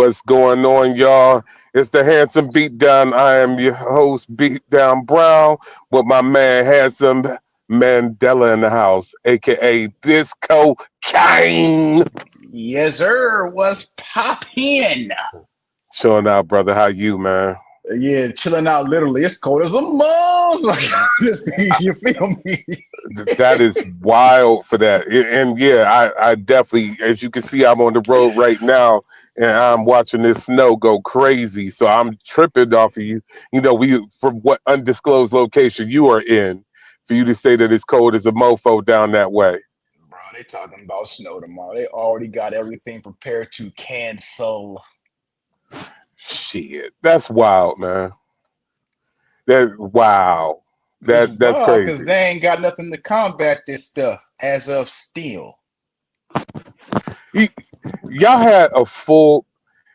What's going on, y'all? It's the Handsome Beatdown. I am your host, Beatdown Brown, with my man Handsome Mandela in the house, aka Disco King. Yes, sir. What's poppin'? Chilling out, brother. How you, man? Yeah, chilling out. Literally, it's cold as a mug. You feel me? That is wild for that. And yeah, I definitely, as you can see, I'm on the road right now and I'm watching this snow go crazy. So I'm tripping off of you. You know, from what undisclosed location you are in, for you to say that it's cold as a mofo down that way. Bro, they talking about snow tomorrow. They already got everything prepared to cancel. Shit, that's wild, man. Wow. That's Because crazy. they ain't got nothing to combat this stuff as of still. Y'all had a full.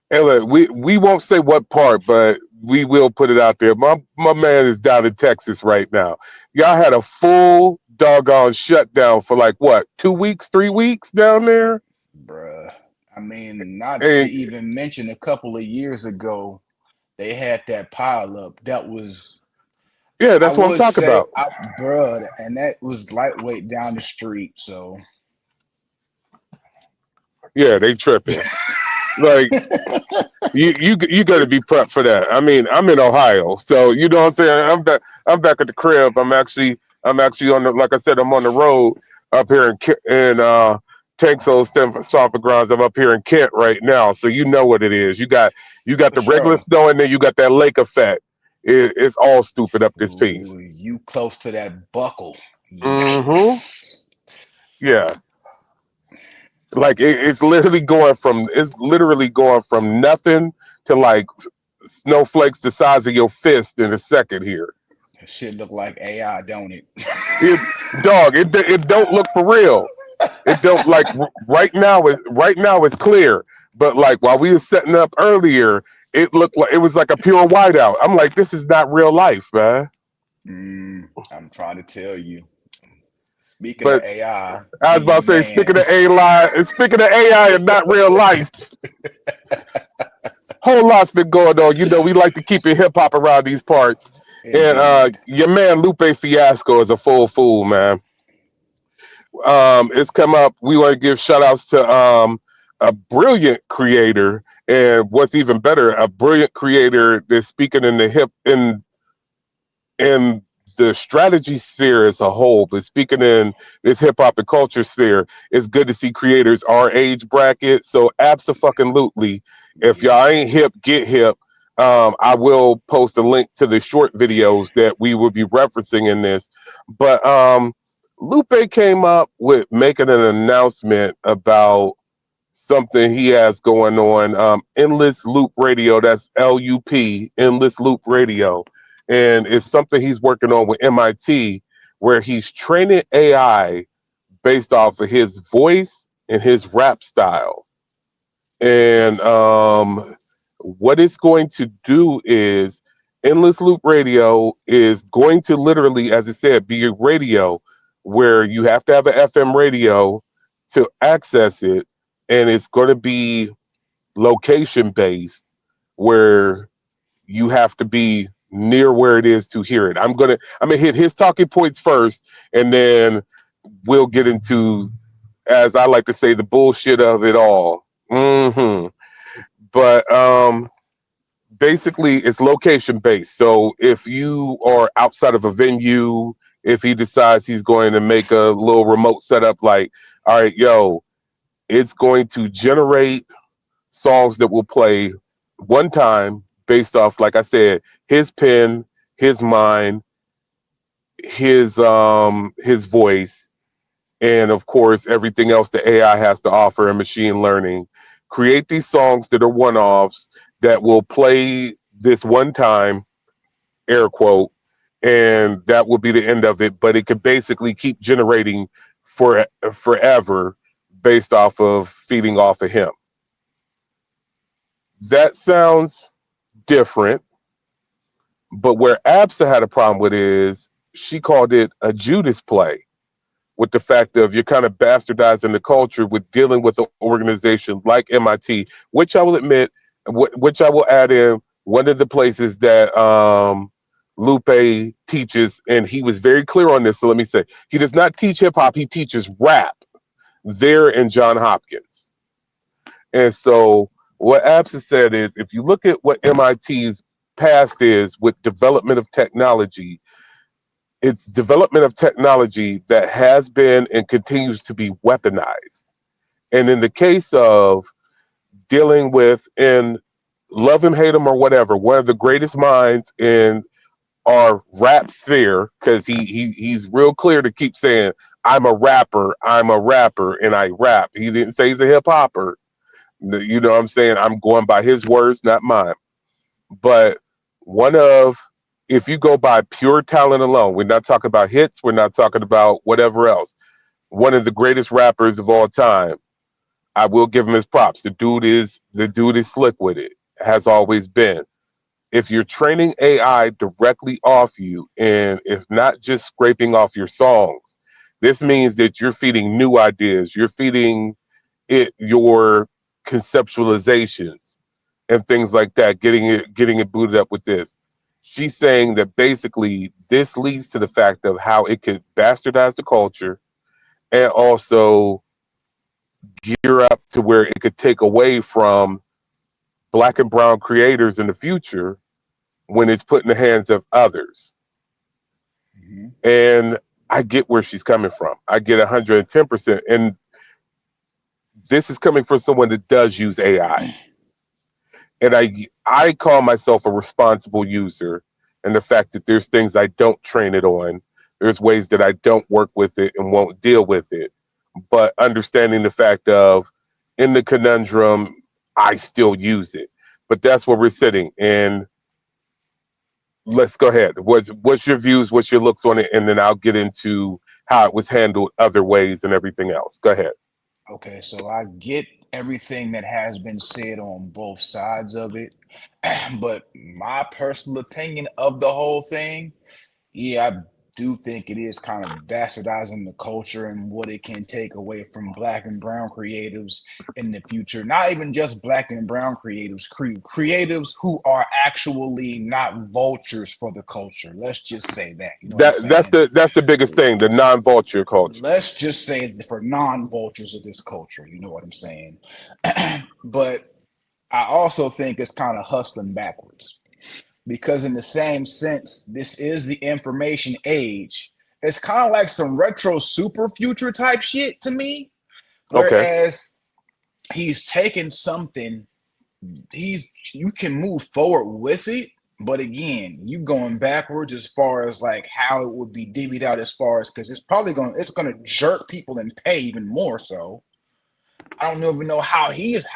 And look, we won't say what part, but we will put it out there. My man is down in Texas right now. Y'all had a full doggone shutdown for like what, 2 weeks, 3 weeks down there? Bruh. I mean, not to And even mention a couple of years ago, they had that pile up. That was, yeah, I that's what I'm would talking say, about. bruh, and that was lightweight down the street. So, Yeah, they tripping. Like you got to be prepped for that. I mean, I'm in Ohio, so you know what I'm saying. I'm back at the crib. I'm actually on the, like I said, I'm on the road up here in Tanksville, Stomping Grounds. I'm up here in Kent right now, so you know what it is. You got for the regular sure. snow, and then you got that lake effect. It's all stupid up this piece. Ooh, you close to that buckle. Mm-hmm. Yikes. Yeah, like it's literally going from nothing to like snowflakes the size of your fist in a second here. That shit look like AI, don't it? It dog, it don't look for real. It don't like right now it's clear, but like while we were setting up earlier, it looked like it was like a pure whiteout. I'm like, this is not real life, man. I'm trying to tell you. Speaking of But AI, I me was and your about to say, man. speaking of AI and not real life, whole lot's been going on. You know, we like to keep it hip hop around these parts. And Indeed. your man Lupe Fiasco is a full fool, man. It's come up. We want to give shout outs to a brilliant creator, and what's even better, a brilliant creator that's speaking in the in the strategy sphere as a whole, but speaking in this hip hop and culture sphere. It's good to see creators our age bracket. So ABSAFCKNLUTELY, if y'all Yeah. ain't hip, get hip. I will post a link to the short videos that we will be referencing in this. But Lupe came up with making an announcement about something he has going on. Endless Loop Radio, that's LUP, Endless Loop Radio. And it's something he's working on with MIT, where he's training AI based off of his voice and his rap style. And what it's going to do is Endless Loop Radio is going to literally, as it said, be a radio where you have to have an FM radio to access it. And it's going to be location based where you have to be near where it is to hear it. I'm gonna hit his talking points first, and then we'll get into, as I like to say, the bullshit of it all. But basically, it's location based. So if you are outside of a venue, if he decides he's going to make a little remote setup, like, all right, yo, it's going to generate songs that will play one time based off, like I said, his pen, his mind, his voice, and of course everything else the AI has to offer in machine learning. Create these songs that are one-offs that will play this one time, air quote, and that will be the end of it. But it could basically keep generating forever based off of feeding off of him. That sounds different. But where ABSA had a problem with is she called it a Judas play, with the fact of you're kind of bastardizing the culture with dealing with an organization like MIT, which I will admit which I will add in one of the places that Lupe teaches, and he was very clear on this. So let me say, he does not teach hip hop; he teaches rap there in John Hopkins. And so what ABSA said is, if you look at what MIT's past is with development of technology, it's development of technology that has been and continues to be weaponized. And in the case of dealing with, and love him, hate him, or whatever, one of the greatest minds in our rap sphere, because he's real clear to keep saying, I'm a rapper, and I rap. He didn't say he's a hip hopper. You know what I'm saying? I'm going by his words, not mine. But one of, if you go by pure talent alone, we're not talking about hits, we're not talking about whatever else. One of the greatest rappers of all time, I will give him his props. The dude is slick with it. Has always been. If you're training AI directly off you, and if not just scraping off your songs, this means that you're feeding new ideas. You're feeding it your conceptualizations and things like that, getting it booted up with this. She's saying that basically this leads to the fact of how it could bastardize the culture and also gear up to where it could take away from black and brown creators in the future when it's put in the hands of others. Mm-hmm. And I get where she's coming from. I get 110%. And this is coming from someone that does use AI. And I call myself a responsible user. And the fact that there's things I don't train it on, there's ways that I don't work with it and won't deal with it. But understanding the fact of, in the conundrum, I still use it. But that's where we're sitting. And let's go ahead. What's your views? What's your looks on it? And then I'll get into how it was handled other ways and everything else. Go ahead. Okay, so I get everything that has been said on both sides of it, but my personal opinion of the whole thing, yeah, I do think it is kind of bastardizing the culture and what it can take away from black and brown creatives in the future. Not even just black and brown creatives, creatives who are actually not vultures for the culture. Let's just say that. You know what I'm That's saying? the biggest thing, the non-vulture culture. Let's just say for non-vultures of this culture. You know what I'm saying? But I also think it's kind of hustling backwards because in the same sense, this is the information age. It's kind of like some retro super future type shit to me. Okay. Whereas he's taken something, you can move forward with it, but again, you going backwards as far as like how it would be divvied out as far as because it's gonna jerk people and pay even more so. I don't even know how he's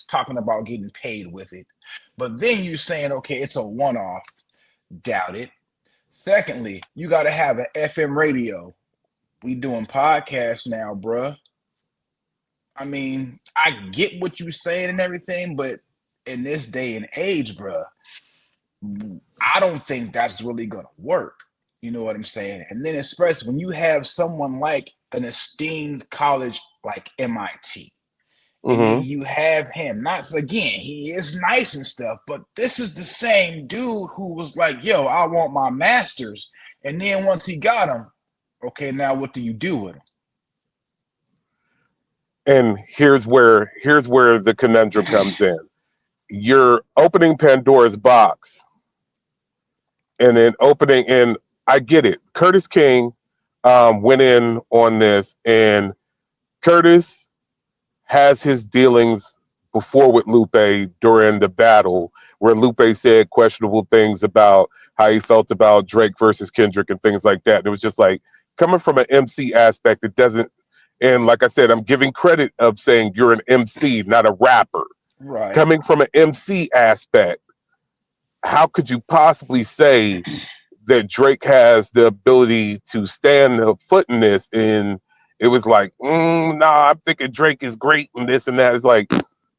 talking about getting paid with it. But then you're saying, okay, it's a one-off. Doubt it. Secondly, you got to have an FM radio. We doing podcasts now, bruh. I mean, I get what you're saying and everything, but in this day and age, bruh, I don't think that's really gonna work. You know what I'm saying? And then especially when you have someone like an esteemed college like MIT, and then Mm-hmm. you have him. Not again, he is nice and stuff, but this is the same dude who was like, "Yo, I want my masters," and then once he got them, okay, now what do you do with them? And here's where the conundrum comes in. You're opening Pandora's box, and then opening, and I get it. Curtis King went in on this, and Curtis has his dealings before with Lupe during the battle, where Lupe said questionable things about how he felt about Drake versus Kendrick and things like that. And it was just like, coming from an MC aspect, it doesn't. And like I said, I'm giving credit of saying you're an MC, not a rapper. Right. Coming from an MC aspect, how could you possibly say that Drake has the ability to stand a foot in this? And it was like, nah, I'm thinking Drake is great and this and that. It's like,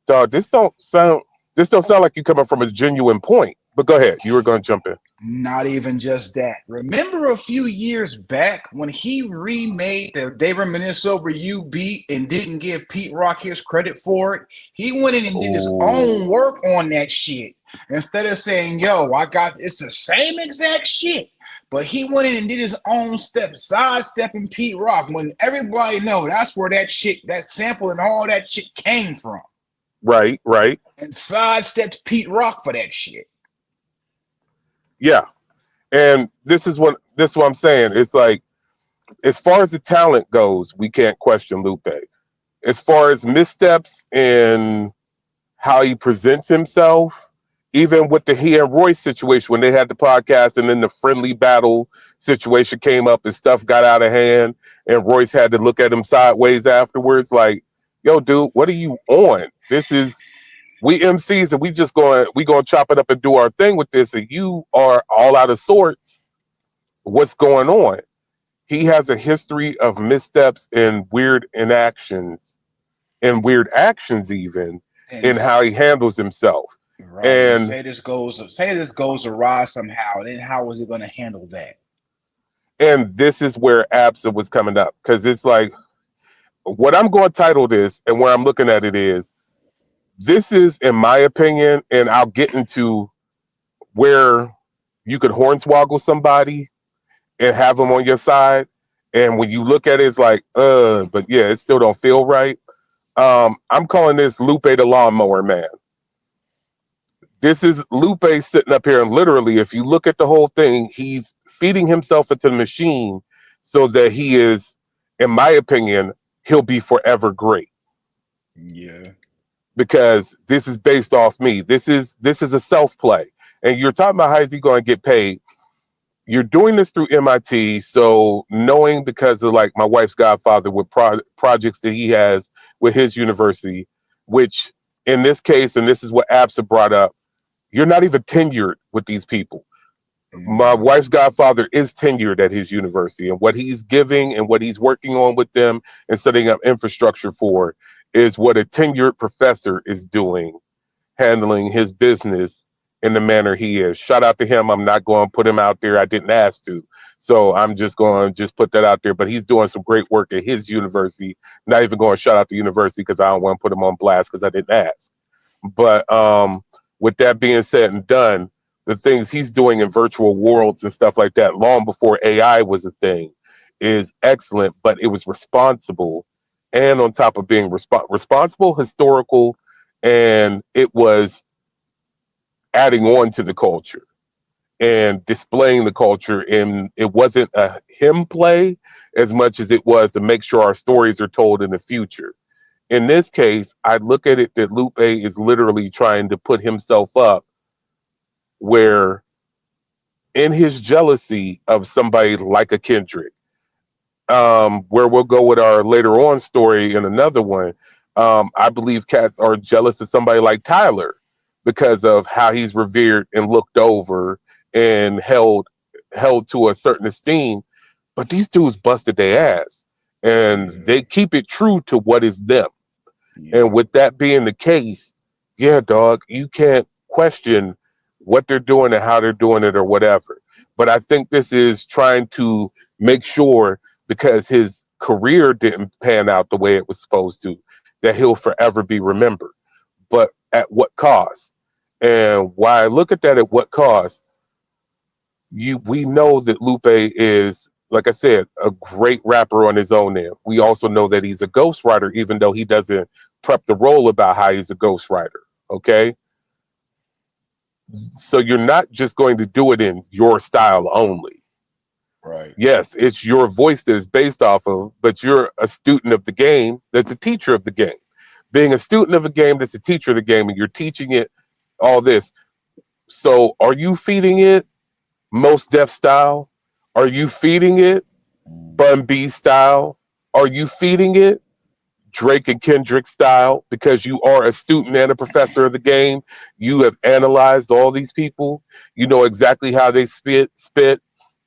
dog, this don't sound like you coming from a genuine point. But go ahead. You were going to jump in. Not even just that. Remember a few years back when he remade the They Reminisce Over You beat and didn't give Pete Rock his credit for it? He went in and did his own Oh, work on that shit. Instead of saying, yo, it's the same exact shit. But he went in and did his own step, sidestepping Pete Rock when everybody know that's where that shit, that sample and all that shit came from. right, right. And sidestepped Pete Rock for that shit. Yeah. And this is what I'm saying. It's like, as far as the talent goes, we can't question Lupe. As far as missteps and how he presents himself, even with the he and Royce situation when they had the podcast and then the friendly battle situation came up and stuff got out of hand and Royce had to look at him sideways afterwards, like, yo, dude, what are you on? This is we MCs and we gonna chop it up and do our thing with this, and you are all out of sorts. What's going on? He has a history of missteps and weird inactions and weird actions even in And how he handles himself. right, and And say this goes awry somehow, then how is it going to handle that? and this is where ABSA was coming up, because it's like what I'm going to title this and where I'm looking at it is, this is, in my opinion, and I'll get into where you could hornswoggle somebody and have them on your side. And when you look at it, it's like, but yeah, it still don't feel right. I'm calling this Lupe the Lawnmower Man. This is Lupe sitting up here, and literally, if you look at the whole thing, he's feeding himself into the machine so that he is, in my opinion, he'll be forever great. Yeah. Because this is based off me. This is a self play, and you're talking about how is he going to get paid? You're doing this through MIT, so knowing, because of like my wife's godfather with projects that he has with his university, which in this case, and this is what ABSA brought up, you're not even tenured with these people. My wife's godfather is tenured at his university, and what he's giving and what he's working on with them and setting up infrastructure for is what a tenured professor is doing, handling his business in the manner he is. Shout out to him. I'm not going to put him out there. I didn't ask to. So I'm just going to just put that out there. But he's doing some great work at his university. Not even going to shout out the university because I don't want to put him on blast because I didn't ask. But with that being said and done, the things he's doing in virtual worlds and stuff like that, long before AI was a thing, is excellent, but it was responsible. And on top of being responsible, historical, and it was adding on to the culture and displaying the culture. And it wasn't a him play as much as it was to make sure our stories are told in the future. In this case, I look at it that Lupe is literally trying to put himself up where, in his jealousy of somebody like a Kendrick, where we'll go with our later on story in another one. I believe cats are jealous of somebody like Tyler because of how he's revered and looked over and held to a certain esteem. But these dudes busted their ass, and Yeah. they keep it true to what is them. And Yeah. with that being the case, yeah, dog, you can't question what they're doing and how they're doing it or whatever. But I think this is trying to make sure, because his career didn't pan out the way it was supposed to, that he'll forever be remembered. But at what cost? And why I look at that at what cost, we know that Lupe is, like I said, a great rapper on his own end. We also know that he's a ghostwriter, even though he doesn't prep the role about how he's a ghostwriter. Okay. So you're not just going to do it in your style only. Right. Yes, it's your voice that is based off of, but you're a student of the game that's a teacher of the game. Being a student of a game that's a teacher of the game, and you're teaching it all this. So are you feeding it Most Def style? Are you feeding it Bun B style? Are you feeding it Drake and Kendrick style? Because you are a student and a professor of the game. You have analyzed all these people. You know exactly how they spit.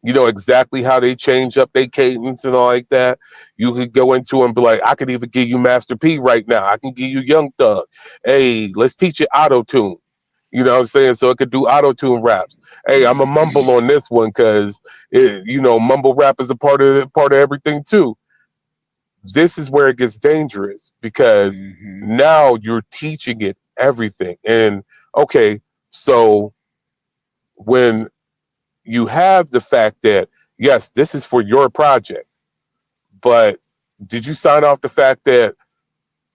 You know exactly how they change up their cadence and all like that. You could go into and be like, I could even give you Master P right now. I can give you Young Thug. Hey, let's teach it auto tune. You know what I'm saying? So it could do auto tune raps. Hey, I'm a mumble on this one because mumble rap is a part of everything too. This is where it gets dangerous because Mm-hmm. now you're teaching it everything. And okay, so when you have the fact that yes, this is for your project, but did you sign off the fact that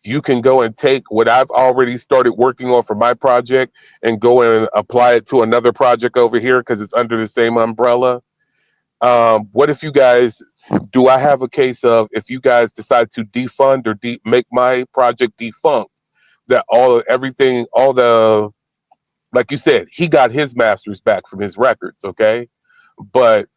you can go and take what I've already started working on for my project and go and apply it to another project over here because it's under the same umbrella? What if you guys do I have a case of if you guys decide to defund or make my project defunct, that everything, all the, like you said, he got his masters back from his records, okay? But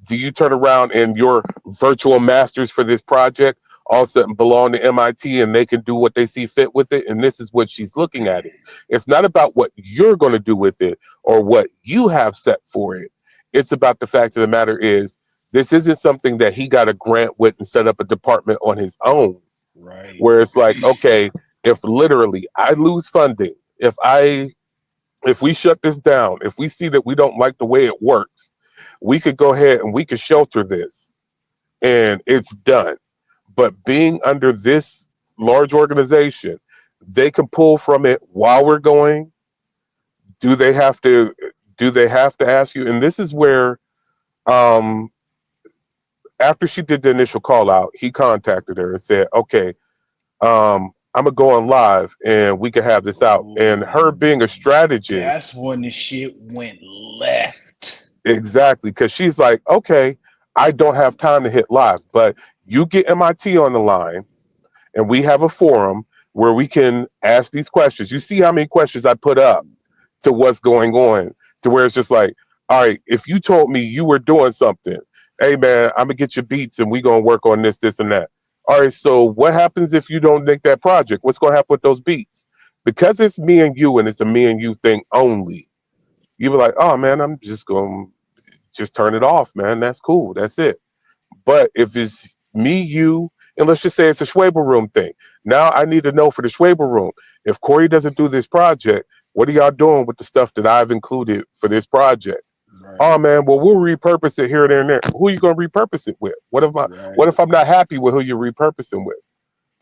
do you turn around and your virtual masters for this project all of a sudden belong to MIT and they can do what they see fit with it? And this is what she's looking at it. It's not about what you're going to do with it or what you have set for it. It's about the fact of the matter is this isn't something that he got a grant with and set up a department on his own, Right. where it's like, okay, if literally I lose funding, if we shut this down, if we see that we don't like the way it works, we could go ahead and we could shelter this and it's done. But being under this large organization, they can pull from it while we're going. Do they have to ask you? And this is where um after she did the initial call out, he contacted her and said, okay, I'm gonna go on live and we can have this out. And Ooh, her being a strategist, that's when the shit went left. exactly, because she's like, okay, I don't have time to hit live, but you get MIT on the line and we have a forum where we can ask these questions. You see how many questions I put up to what's going on, to where it's just like, all right, if you told me you were doing something, hey man, I'm gonna get your beats and we gonna work on this and that. All right, so what happens if you don't make that project? What's gonna happen with those beats? Because it's me and you and it's a me and you thing only. You be like, oh man, I'm just gonna just turn it off, man. That's cool. That's it. But if it's me, you, and let's just say it's a Schwabel room thing. Now I need to know for the Schwabel room, if Corey doesn't do this project, what are y'all doing with the stuff that I've included for this project? Oh Right. man, well we'll repurpose it here, there, and there. Who are you gonna repurpose it with? What Right. if I'm not happy with who you're repurposing with?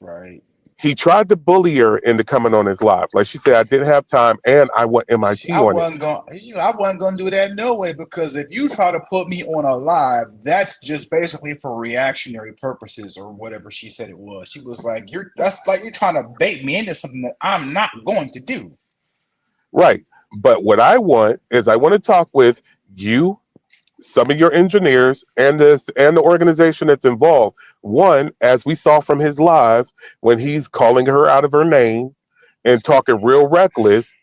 Right. He tried to bully her into coming on his live. Like she said, I didn't have time and I want MIT on it. I wasn't gonna do that no way because if you try to put me on a live, that's just basically for reactionary purposes or whatever she said it was. She was like, you're trying to bait me into something that I'm not going to do. Right. But what I want is I want to talk with you, some of your engineers, and the organization that's involved. One, as we saw from his live, when he's calling her out of her name and talking real reckless.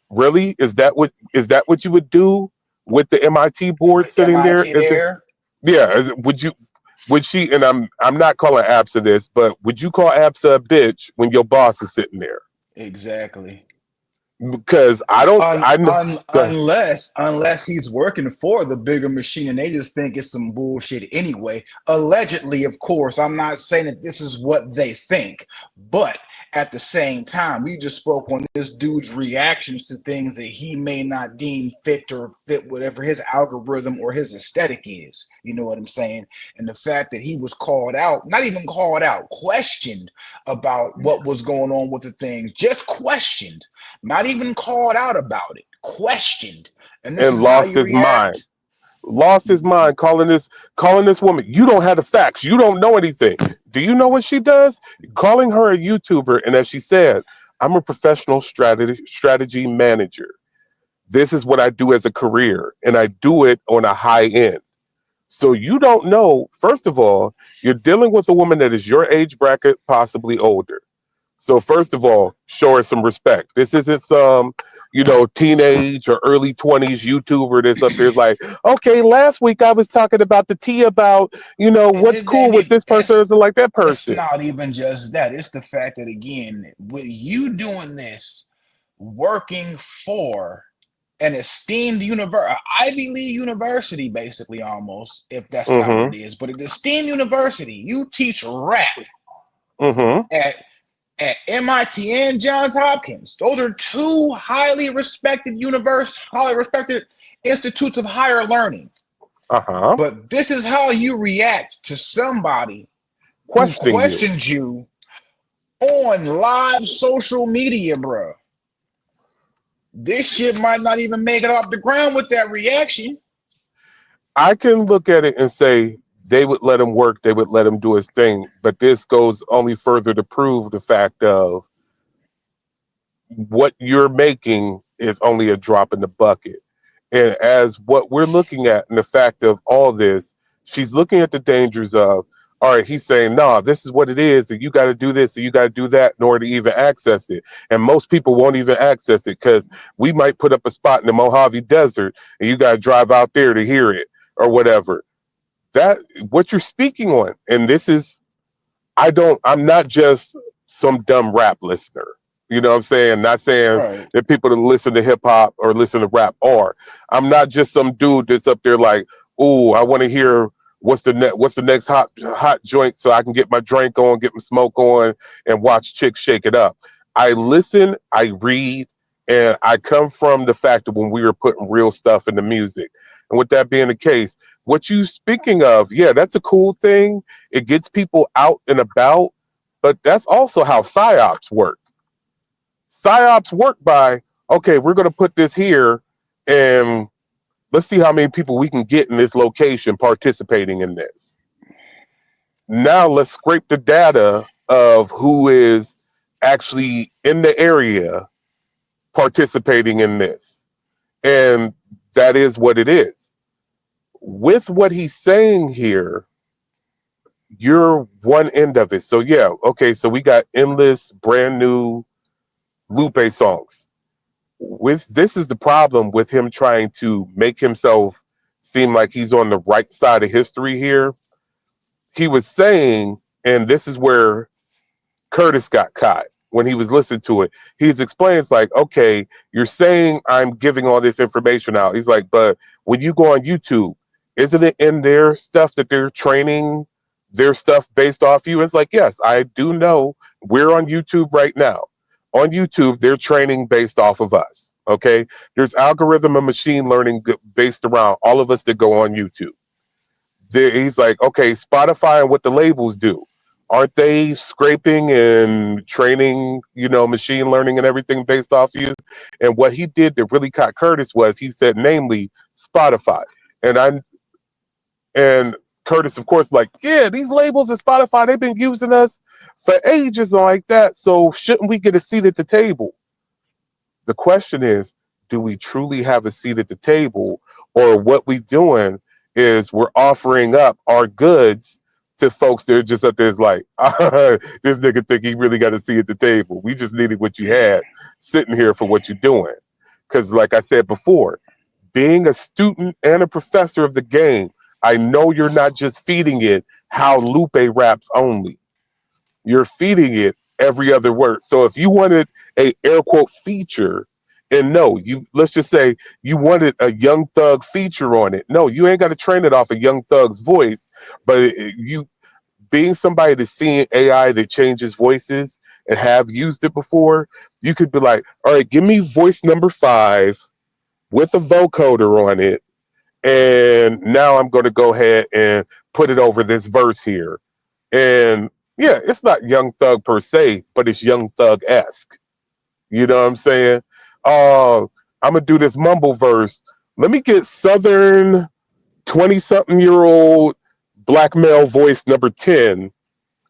Really, is that what you would do with the MIT board With sitting there? MIT Is it? there, Yeah. Would she? And I'm not calling ABSA this, but would you call ABSA a bitch when your boss is sitting there? exactly. Because I don't. I know. Go ahead. Unless he's working for the bigger machine and they just think it's some bullshit anyway. Allegedly, of course, I'm not saying that this is what they think, but at the same time, we just spoke on this dude's reactions to things that he may not deem fit or fit whatever his algorithm or his aesthetic is. You know what I'm saying? And the fact that he was called out, not even called out, questioned about what was going on with the thing, just questioned, not even called out about it, questioned. And this And is how lost you his mind. react? Lost his mind calling this woman. You don't have the facts. You don't know anything. Do you know what she does? Calling her a YouTuber, and as she said, I'm a professional strategy manager. This is what I do as a career, and I do it on a high end. So you don't know. First of all, you're dealing with a woman that is your age bracket, possibly older. So first of all, show her some respect. This isn't some, teenage or early 20s YouTuber that's up there is like, okay, last week I was talking about the tea about, And what's cool with this person isn't like that it's person. not even just that. It's the fact that again, with you doing this, working for an esteemed Ivy League university, basically almost, if that's not what Mm-hmm. it is, but an esteemed university, you teach rap Mm-hmm. at at MIT and Johns Hopkins. Those are two highly respected institutes of higher learning. Uh-huh. But this is how you react to somebody who Questioning you. questions you on live social media, bro. This shit might not even make it off the ground with that reaction. I can look at it and say they would let him work, they would let him do his thing, but this goes only further to prove the fact of what you're making is only a drop in the bucket. And as what we're looking at and the fact of all this, she's looking at the dangers of, all right, he's saying, no, this is what it is, and you got to do this and you got to do that in order to even access it. And most people won't even access it because we might put up a spot in the Mojave Desert and you got to drive out there to hear it or whatever. That what you're speaking on. And this is, I'm not just some dumb rap listener. You know what I'm saying? Not saying Right. that people that listen to hip hop or listen to rap are. I'm not just some dude that's up there like, oh, I want to hear what's the next hot joint so I can get my drink on, get my smoke on, and watch chicks shake it up. I listen, I read, and I come from the fact that when we were putting real stuff in the music. And with that being the case, what you speaking of, yeah, that's a cool thing. It gets people out and about, but that's also how psyops work. Psyops work by, okay, we're going to put this here and let's see how many people we can get in this location participating in this. Now let's scrape the data of who is actually in the area participating in this. And that is what it is. With what he's saying here, you're one end of it. So yeah, okay, so we got endless brand new Lupe songs. With this is the problem with him trying to make himself seem like he's on the right side of history here. He was saying, and this is where Curtis got caught when he was listening to it. He's explaining, it's like, okay, you're saying I'm giving all this information out. He's like, but when you go on YouTube, isn't it in their stuff that they're training their stuff based off you? It's like, yes, I do know we're on YouTube right now. On YouTube, they're training based off of us. Okay. There's algorithm and machine learning based around all of us that go on YouTube. He's like, okay, Spotify and what the labels do. Aren't they scraping and training, machine learning and everything based off you? And what he did that really caught Curtis was he said, namely, Spotify. And Curtis, of course, like, yeah, these labels and Spotify, they've been using us for ages and like that. So shouldn't we get a seat at the table? The question is, do we truly have a seat at the table? Or what we doing is we're offering up our goods to folks that are just up there is like, this nigga think he really got a seat at the table. We just needed what you had sitting here for what you're doing. Because like I said before, being a student and a professor of the game, I know you're not just feeding it how Lupe raps only. You're feeding it every other word. So if you wanted a air quote feature, and no, let's just say you wanted a Young Thug feature on it. No, you ain't got to train it off of Young Thug's voice, but you being somebody that's seeing AI that changes voices and have used it before, you could be like, all right, give me voice number 5 with a vocoder on it. And now I'm going to go ahead and put it over this verse here. And yeah, it's not Young Thug per se, but it's Young Thug-esque. You know what I'm saying? I'm going to do this mumble verse. Let me get Southern 20-something-year-old black male voice number 10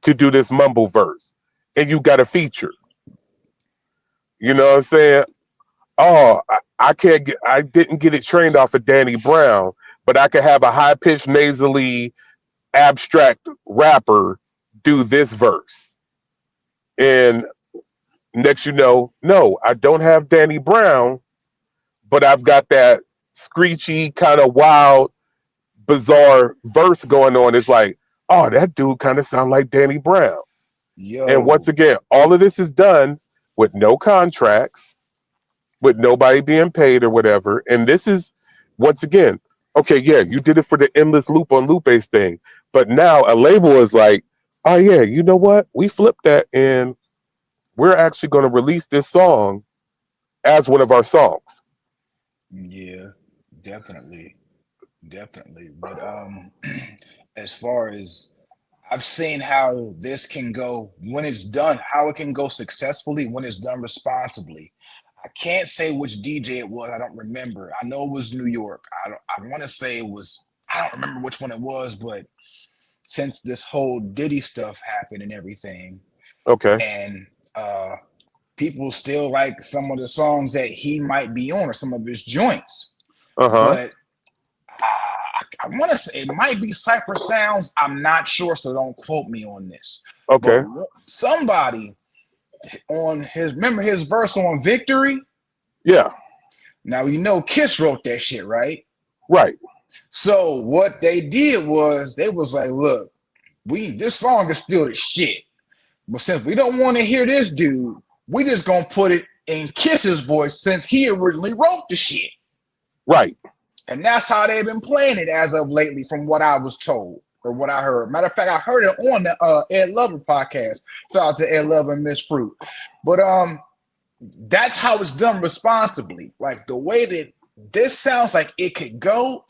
to do this mumble verse. And you got a feature. You know what I'm saying? Oh, I didn't get it trained off of Danny Brown, but I could have a high-pitched, nasally, abstract rapper do this verse. And next no, I don't have Danny Brown, but I've got that screechy, kind of wild, bizarre verse going on. It's like, oh, that dude kind of sound like Danny Brown. And once again, all of this is done with no contracts, with nobody being paid or whatever. And this is, once again, okay, yeah, you did it for the endless loop on Lupe's thing. But now a label is like, oh yeah, you know what? We flipped that and we're actually going to release this song as one of our songs. Yeah, definitely, definitely. But as far as I've seen how this can go when it's done, how it can go successfully when it's done responsibly. I can't say which DJ it was. I don't remember. I know it was New York. I want to say it was. I don't remember which one it was, but since this whole Diddy stuff happened and everything, Okay. and people still like some of the songs that he might be on or some of his joints, Uh-huh. but I want to say it might be Cypher Sounds. I'm not sure, so don't quote me on this. But Okay. somebody on his, remember his verse on Victory? Yeah. Now, you know Kiss wrote that shit, right? Right. So what they did was they was like, look, this song is still the shit. But since we don't want to hear this dude, we just gonna put it in Kiss's voice since he originally wrote the shit. Right. And that's how they've been playing it as of lately, from what I was told or what I heard. Matter of fact, I heard it on the Ed Lover podcast. Shout out to Ed Lover and Miss Fruit. But that's how it's done responsibly. Like the way that this sounds like it could go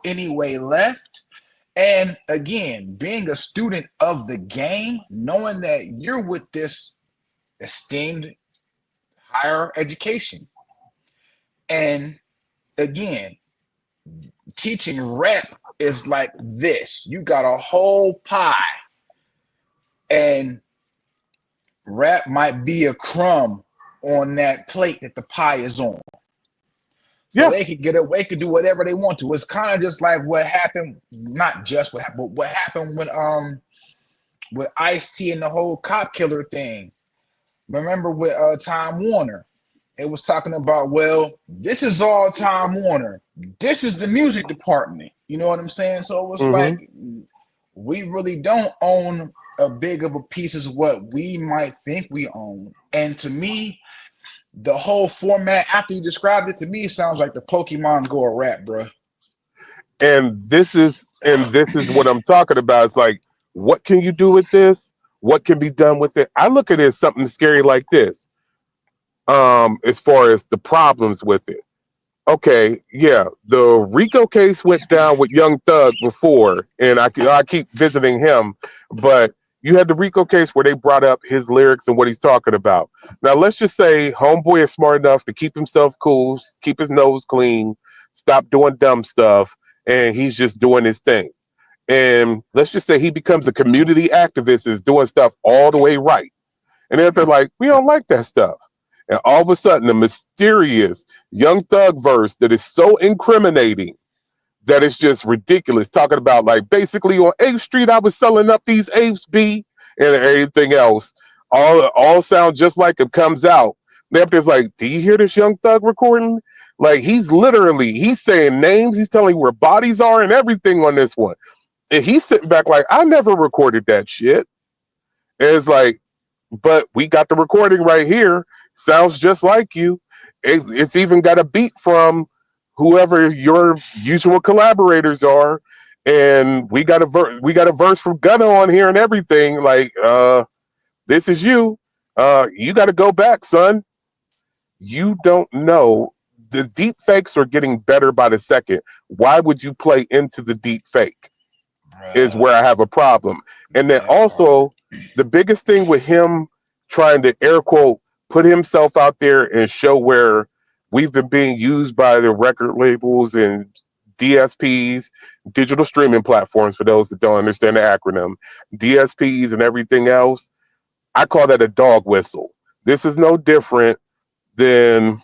any way left. And again, being a student of the game, knowing that you're with this esteemed higher education. And again, teaching rap is like this. You got a whole pie, and rap might be a crumb on that plate that the pie is on. So they could get away, could do whatever they want to. It's kind of just like what happened, not just what happened, but what happened when with Ice-T and the whole cop killer thing. Remember with Time Warner? It was talking about, well, this is all Time Warner. This is the music department. You know what I'm saying? So it was like, we really don't own a big of a piece as what we might think we own. And to me, the whole format, after you described it to me, sounds like the Pokemon Go of rap, bro. And this is what I'm talking about. It's like, what can you do with this? What can be done with it? I look at it as something scary like this. As far as the problems with it. Okay, yeah, the Rico case went down with Young Thug before, and I keep visiting him, but you had the Rico case where they brought up his lyrics and what he's talking about. Now, let's just say Homeboy is smart enough to keep himself cool, keep his nose clean, stop doing dumb stuff, and he's just doing his thing. And let's just say he becomes a community activist, is doing stuff all the way right. And they're like, we don't like that stuff. And all of a sudden, a mysterious Young Thug verse that is so incriminating that it's just ridiculous. Talking about, like, basically on 8th Street, I was selling up these apes, B, and everything else. All sound just like it comes out. They're like, do you hear this Young Thug recording? Like, he's saying names. He's telling where bodies are and everything on this one. And he's sitting back like, I never recorded that shit. And it's like, but we got the recording right here. Sounds just like you. It's even got a beat from whoever your usual collaborators are, and we got a verse from Gunna on here and everything. Like, this is you. You got to go back, son. You don't know. The deep fakes are getting better by the second. Why would you play into the deep fake? Is where I have a problem. And then also, the biggest thing with him trying to air quote put himself out there and show where we've been being used by the record labels and DSPs, digital streaming platforms, for those that don't understand the acronym, DSPs and everything else. I call that a dog whistle. This is no different than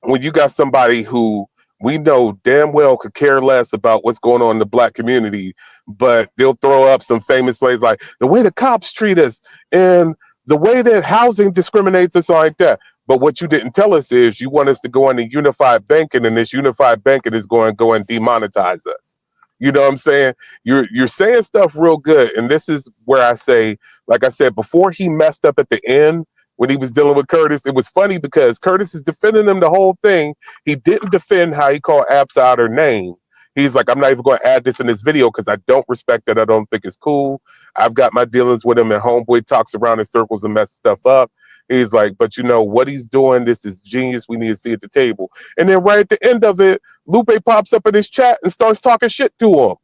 when you got somebody who we know damn well could care less about what's going on in the Black community, but they'll throw up some famous slaves like the way the cops treat us and the way that housing discriminates us like that. But what you didn't tell us is you want us to go into unified banking, and this unified banking is going to go and demonetize us. You know what I'm saying? You're saying stuff real good. And this is where I say, like I said, before he messed up at the end, when he was dealing with Curtis, it was funny because Curtis is defending him the whole thing. He didn't defend how he called ABSA out her name. He's like, I'm not even going to add this in this video because I don't respect it. I don't think it's cool. I've got my dealings with him, and homeboy talks around in circles and messes stuff up. He's like, but you know what he's doing? This is genius. We need to see at the table. And then right at the end of it, Lupe pops up in his chat and starts talking shit to him.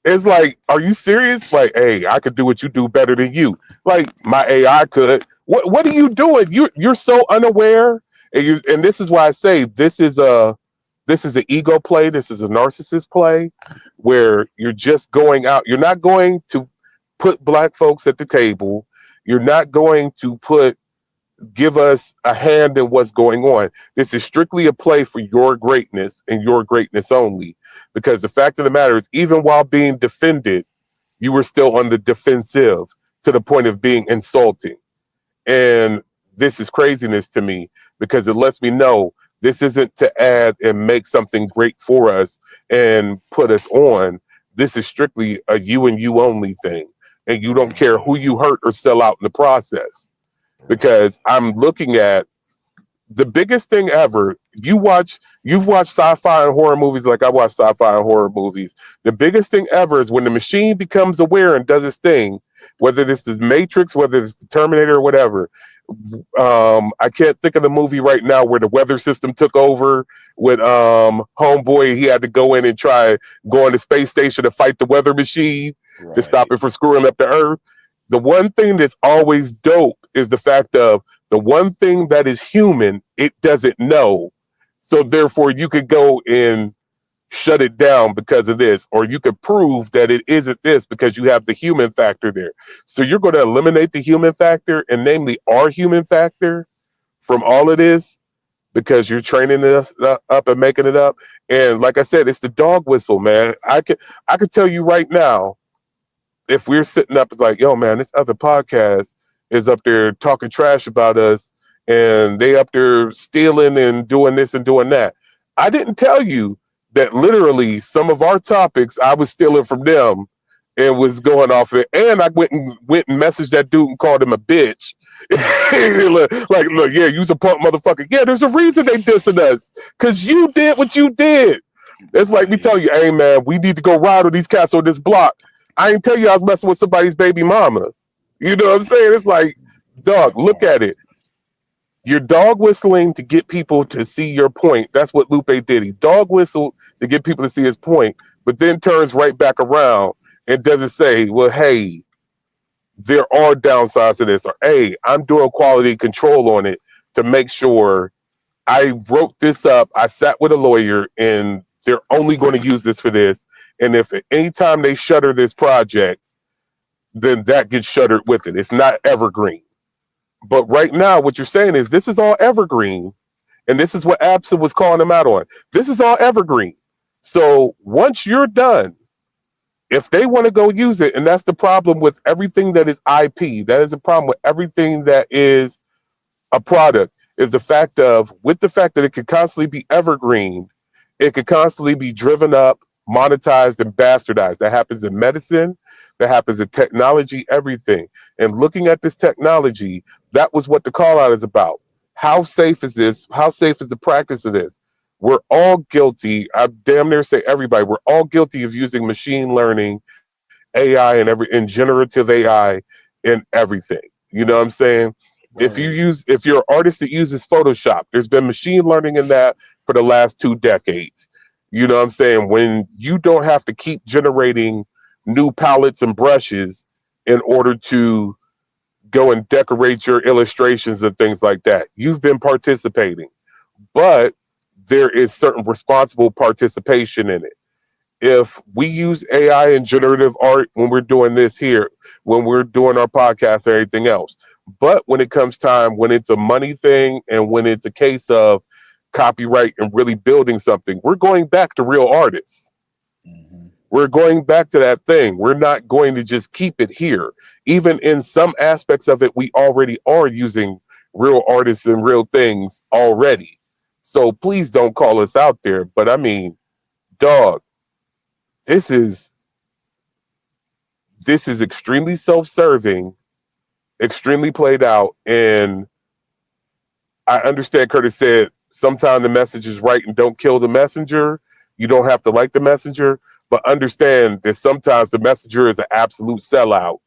It's like, are you serious? Like, hey, I could do what you do better than you. Like my AI could. What are you doing? You're so unaware. And this is why I say this is an ego play. This is a narcissist play where you're just going out. You're not going to put black folks at the table. You're not going to give us a hand in what's going on. This is strictly a play for your greatness and your greatness only. Because the fact of the matter is, even while being defended, you were still on the defensive to the point of being insulting. And this is craziness to me because it lets me know this isn't to add and make something great for us and put us on. This is strictly a you and you only thing. And you don't care who you hurt or sell out in the process. Because I'm looking at the biggest thing ever. You've watched sci-fi and horror movies like I watch sci-fi and horror movies. The biggest thing ever is when the machine becomes aware and does its thing, whether this is Matrix, whether it's the Terminator or whatever. I can't think of the movie right now where the weather system took over with homeboy. He had to go in and try go on the space station to fight the weather machine to stop it from screwing up the earth. The one thing that's always dope is the fact of the one thing that is human, it doesn't know. So therefore you could go and shut it down because of this, or you could prove that it isn't this because you have the human factor there. So you're going to eliminate the human factor, and namely our human factor, from all of this because you're training us up and making it up. And like I said, it's the dog whistle, man. I could tell you right now, if we're sitting up, it's like, yo, man, this other podcast is up there talking trash about us, and they up there stealing and doing this and doing that. I didn't tell you that literally some of our topics I was stealing from them and was going off it. And I went and messaged that dude and called him a bitch. like, look, yeah, you's a punk motherfucker. Yeah, there's a reason they dissing us. Cause you did what you did. It's like me telling you, hey man, we need to go ride with these cats on this block. I ain't tell you I was messing with somebody's baby mama. You know what I'm saying? It's like, dog, look at it. You're dog whistling to get people to see your point. That's what Lupe did. He dog whistled to get people to see his point, but then turns right back around and doesn't say, well, hey, there are downsides to this, or hey, I'm doing quality control on it to make sure I wrote this up. I sat with a lawyer and they're only going to use this for this. And if at any time they shutter this project, then that gets shuttered with it. It's not evergreen. But right now, what you're saying is this is all evergreen. And this is what ABSA was calling them out on. This is all evergreen. So once you're done, if they want to go use it, and that's the problem with everything that is IP, that is a problem with everything that is a product, is the fact of, with the fact that it could constantly be evergreen, it could constantly be driven up, monetized, and bastardized. That happens in medicine, that happens in technology, everything. And looking at this technology, that was what the call out is about. How safe is this? How safe is the practice of this? We're all guilty. I damn near say everybody, we're all guilty of using machine learning, AI, and generative AI in everything. You know what I'm saying? If you're an artist that uses Photoshop, there's been machine learning in that for the last 2 decades. You know what I'm saying? When you don't have to keep generating new palettes and brushes in order to go and decorate your illustrations and things like that, you've been participating. But there is certain responsible participation in it. If we use AI and generative art when we're doing this here, when we're doing our podcast and everything else, but when it comes time, when it's a money thing and when it's a case of copyright and really building something, we're going back to real artists. We're going back to that thing. We're not going to just keep it here. Even in some aspects of it, we already are using real artists and real things already. So please don't call us out there. But I mean, dog, this is extremely self-serving, extremely played out. And I understand Curtis said sometimes the message is right and don't kill the messenger. You don't have to like the messenger, but understand that sometimes the messenger is an absolute sellout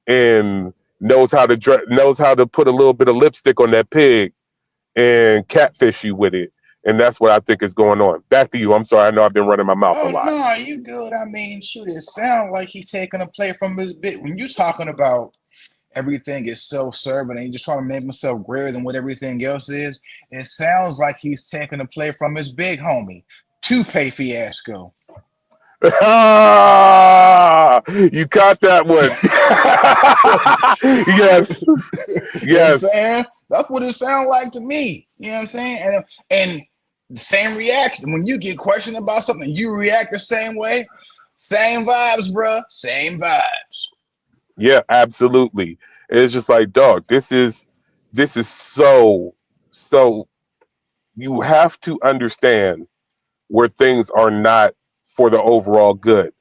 and knows how to put a little bit of lipstick on that pig and catfish you with it. And that's what I think is going on. Back to you. I'm sorry. I know I've been running my mouth a Oh lot. no, you good. I mean, shoot, it sounds like he's taking a play from his bit. When you're talking about everything is self-serving and he's just trying to make himself greater than what everything else is, it sounds like he's taking a play from his big homie, Lupe Fiasco. You caught that one. Yes. You know what I'm Yes. saying? That's what it sounds like to me. You know what I'm saying? And the same reaction. When you get questioned about something, you react the same way. Same vibes, bruh. Same vibes. Yeah, absolutely. It's just like, dog, this is so you have to understand where things are not for the overall good.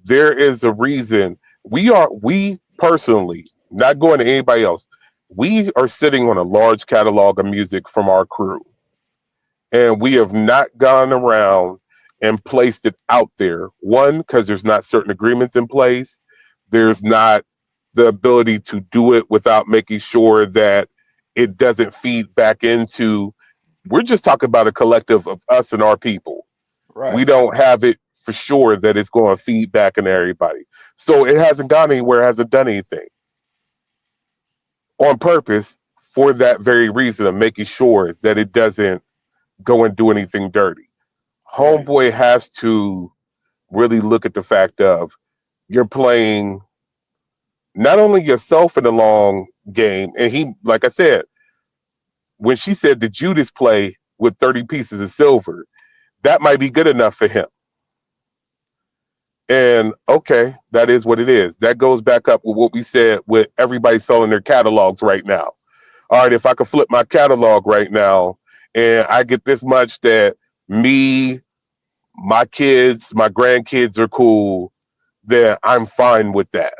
There is a reason we personally, not going to anybody else, we are sitting on a large catalog of music from our crew. And we have not gone around and placed it out there. One, because there's not certain agreements in place. There's not the ability to do it without making sure that it doesn't feed back into. We're just talking about a collective of us and our people. We Right. don't have it for sure that it's going to feed back into everybody. So it hasn't gone anywhere, hasn't done anything on purpose for that very reason of making sure that it doesn't go and do anything dirty. Right. Homeboy has to really look at the fact of you're playing not only yourself in the long game, and he, like I said, when she said the Judas play with 30 pieces of silver, that might be good enough for him. And okay, that is what it is. That goes back up with what we said with everybody selling their catalogs right now. All right, if I could flip my catalog right now and I get this much that me, my kids, my grandkids are cool, then I'm fine with that.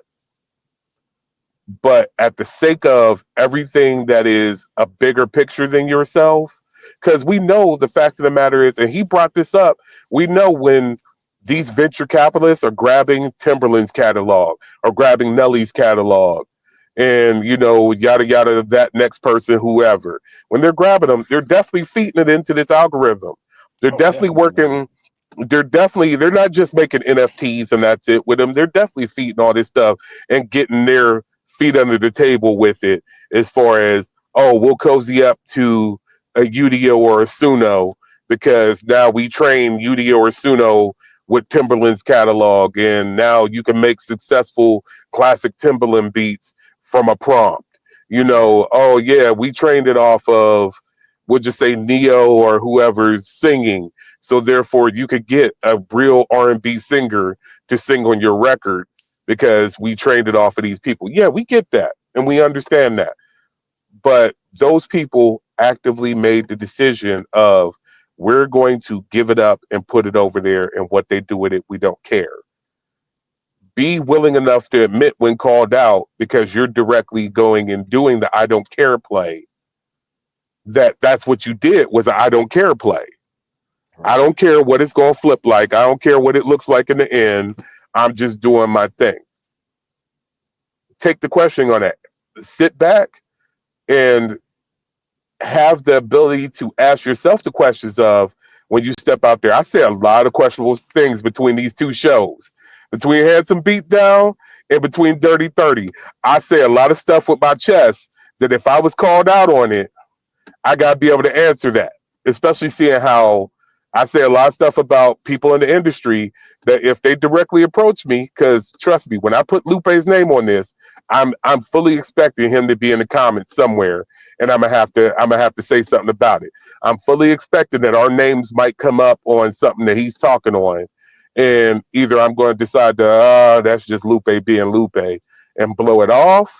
But at the sake of everything that is a bigger picture than yourself, because we know the fact of the matter is, and he brought this up, we know when these venture capitalists are grabbing Timberland's catalog or grabbing Nelly's catalog and, yada, yada, that next person, whoever, when they're grabbing them, they're definitely feeding it into this algorithm. They're Oh, definitely definitely. working. They're not just making NFTs and that's it with them. They're definitely feeding all this stuff and getting their feet under the table with it as far as, oh, we'll cozy up to a Udio or a Suno because now we train Udio or Suno with Timberland's catalog and now you can make successful classic Timberland beats from a prompt. Oh yeah, we trained it off of, we'll just say Neo or whoever's singing, so therefore you could get a real R&B singer to sing on your record because we trained it off of these people. Yeah, we get that and we understand that. But those people actively made the decision of we're going to give it up and put it over there, and what they do with it, we don't care. Be willing enough to admit when called out because you're directly going and doing the I don't care play. That's what you did was a I don't care play. I Right. don't care what it's going to flip like. I don't care what it looks like in the end. I'm just doing my thing. Take the questioning on that. Sit back and have the ability to ask yourself the questions of when you step out there. I say a lot of questionable things between these two shows, between Handsome Beatdown and between Dirty 30. I say a lot of stuff with my chest that if I was called out on it, I got to be able to answer that, especially seeing how I say a lot of stuff about people in the industry that if they directly approach me, because trust me, when I put Lupe's name on this, I'm fully expecting him to be in the comments somewhere, and I'm gonna have to say something about it. I'm fully expecting that our names might come up on something that he's talking on, and either I'm going to decide to that's just Lupe being Lupe and blow it off,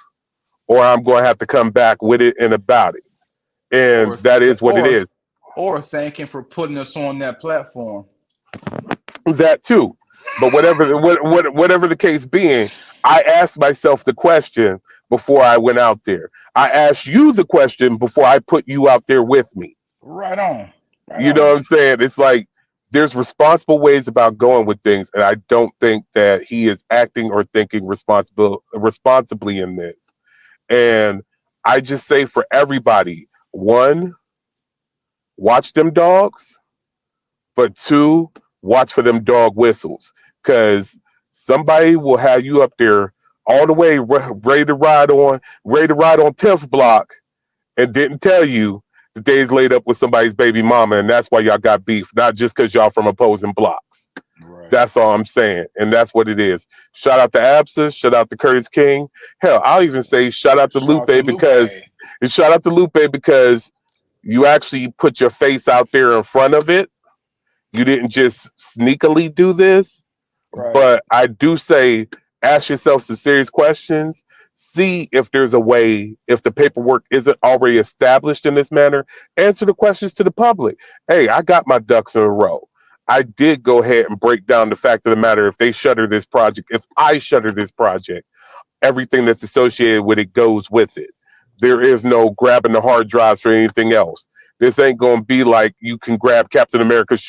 or I'm going to have to come back with it and about it, and Or that is what it is. or thank him for putting us on that platform. That too. But whatever the case being, I asked myself the question before I went out there. I asked you the question before I put you out there with me. Right on. Right You know what on. I'm saying? It's like there's responsible ways about going with things, and I don't think that he is acting or thinking responsibly in this. And I just say for everybody, one, watch them dogs, but two, watch for them dog whistles, because somebody will have you up there all the way ready to ride on 10th block, and didn't tell you that they's laid up with somebody's baby mama, and that's why y'all got beef, not just because y'all from opposing blocks. Right. That's all I'm saying, and that's what it is. Shout out to ABSA, shout out to Curtis King. Hell, I'll even say shout out to Shout Lupe out to Lupe. because and shout out to Lupe because you actually put your face out there in front of it. You didn't just sneakily do this, Right. but I do say ask yourself some serious questions. See if there's a way, if the paperwork isn't already established in this manner, answer the questions to the public. Hey, I got my ducks in a row. I did go ahead and break down the fact of the matter. If they shutter this project, if I shutter this project, everything that's associated with it goes with it. There is no grabbing the hard drives or anything else. This ain't going to be like you can grab Captain America's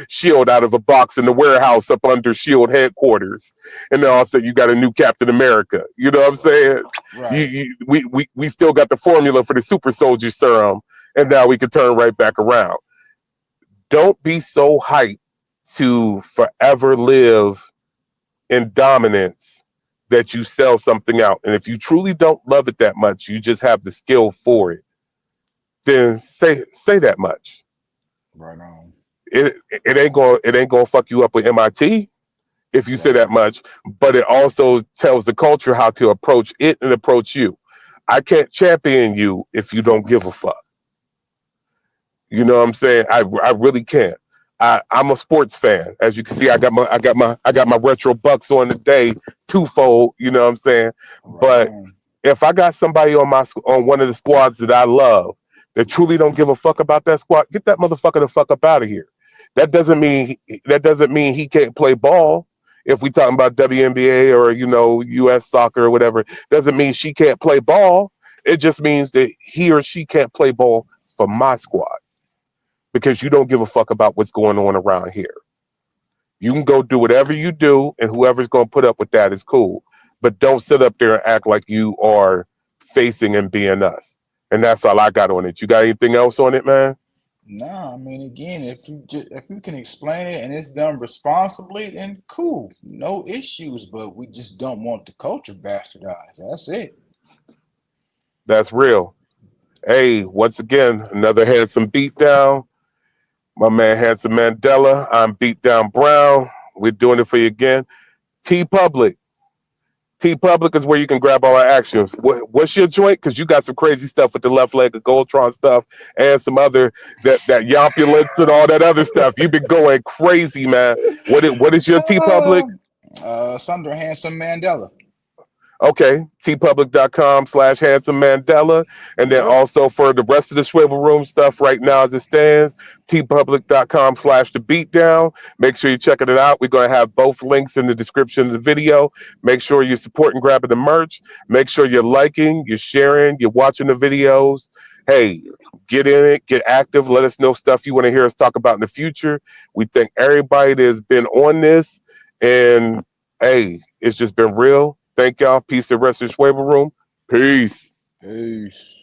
shield out of a box in the warehouse up under Shield headquarters, and then all of a sudden you got a new Captain America. You know what I'm saying? Right. We still got the formula for the super soldier serum, and now we can turn right back around. Don't be so hyped to forever live in dominance that you sell something out. And if you truly don't love it that much, you just have the skill for it, then say that much. Right on. It ain't gonna fuck you up with MIT if you say Right. that much, but it also tells the culture how to approach it and approach you. I can't champion you if you don't give a fuck. You know what I'm saying? I really can't. I'm a sports fan. As you can see, I got my retro Bucks on today, twofold. You know what I'm saying? Right But on. if I got somebody on one of the squads that I love that truly don't give a fuck about that squad, get that motherfucker the fuck up out of here. That doesn't mean he can't play ball. If we talking about WNBA or US soccer or whatever, doesn't mean she can't play ball. It just means that he or she can't play ball for my squad because you don't give a fuck about what's going on around here. You can go do whatever you do, and whoever's going to put up with that is cool. But don't sit up there and act like you are facing and being us. And that's all I got on it. You got anything else on it, man? Nah, I mean, again, if you can explain it and it's done responsibly, then cool, no issues. But we just don't want the culture bastardized. That's it. That's real. Hey, once again, another handsome beatdown. My man, Handsome Mandela. I'm Beatdown Brown. We're doing it for you again. T Public. T Public is where you can grab all our action. What's your joint? Because you got some crazy stuff with the left leg of Goldtron stuff and some other that Yompulence and all that other stuff. You've been going crazy, man. What is your T Uh, Public? Thunder Handsome Mandela. Okay, tpublic.com/handsome Mandela. And then Yep. also for the rest of the Swivel Room stuff right now as it stands, tpublic.com/the beatdown. Make sure you're checking it out. We're going to have both links in the description of the video. Make sure you're supporting, grabbing the merch. Make sure you're liking, you're sharing, you're watching the videos. Hey, get in it, get active. Let us know stuff you want to hear us talk about in the future. We thank everybody that has been on this. And hey, it's just been real. Thank y'all. Peace to the rest of the Schwaber Room. Peace. Peace.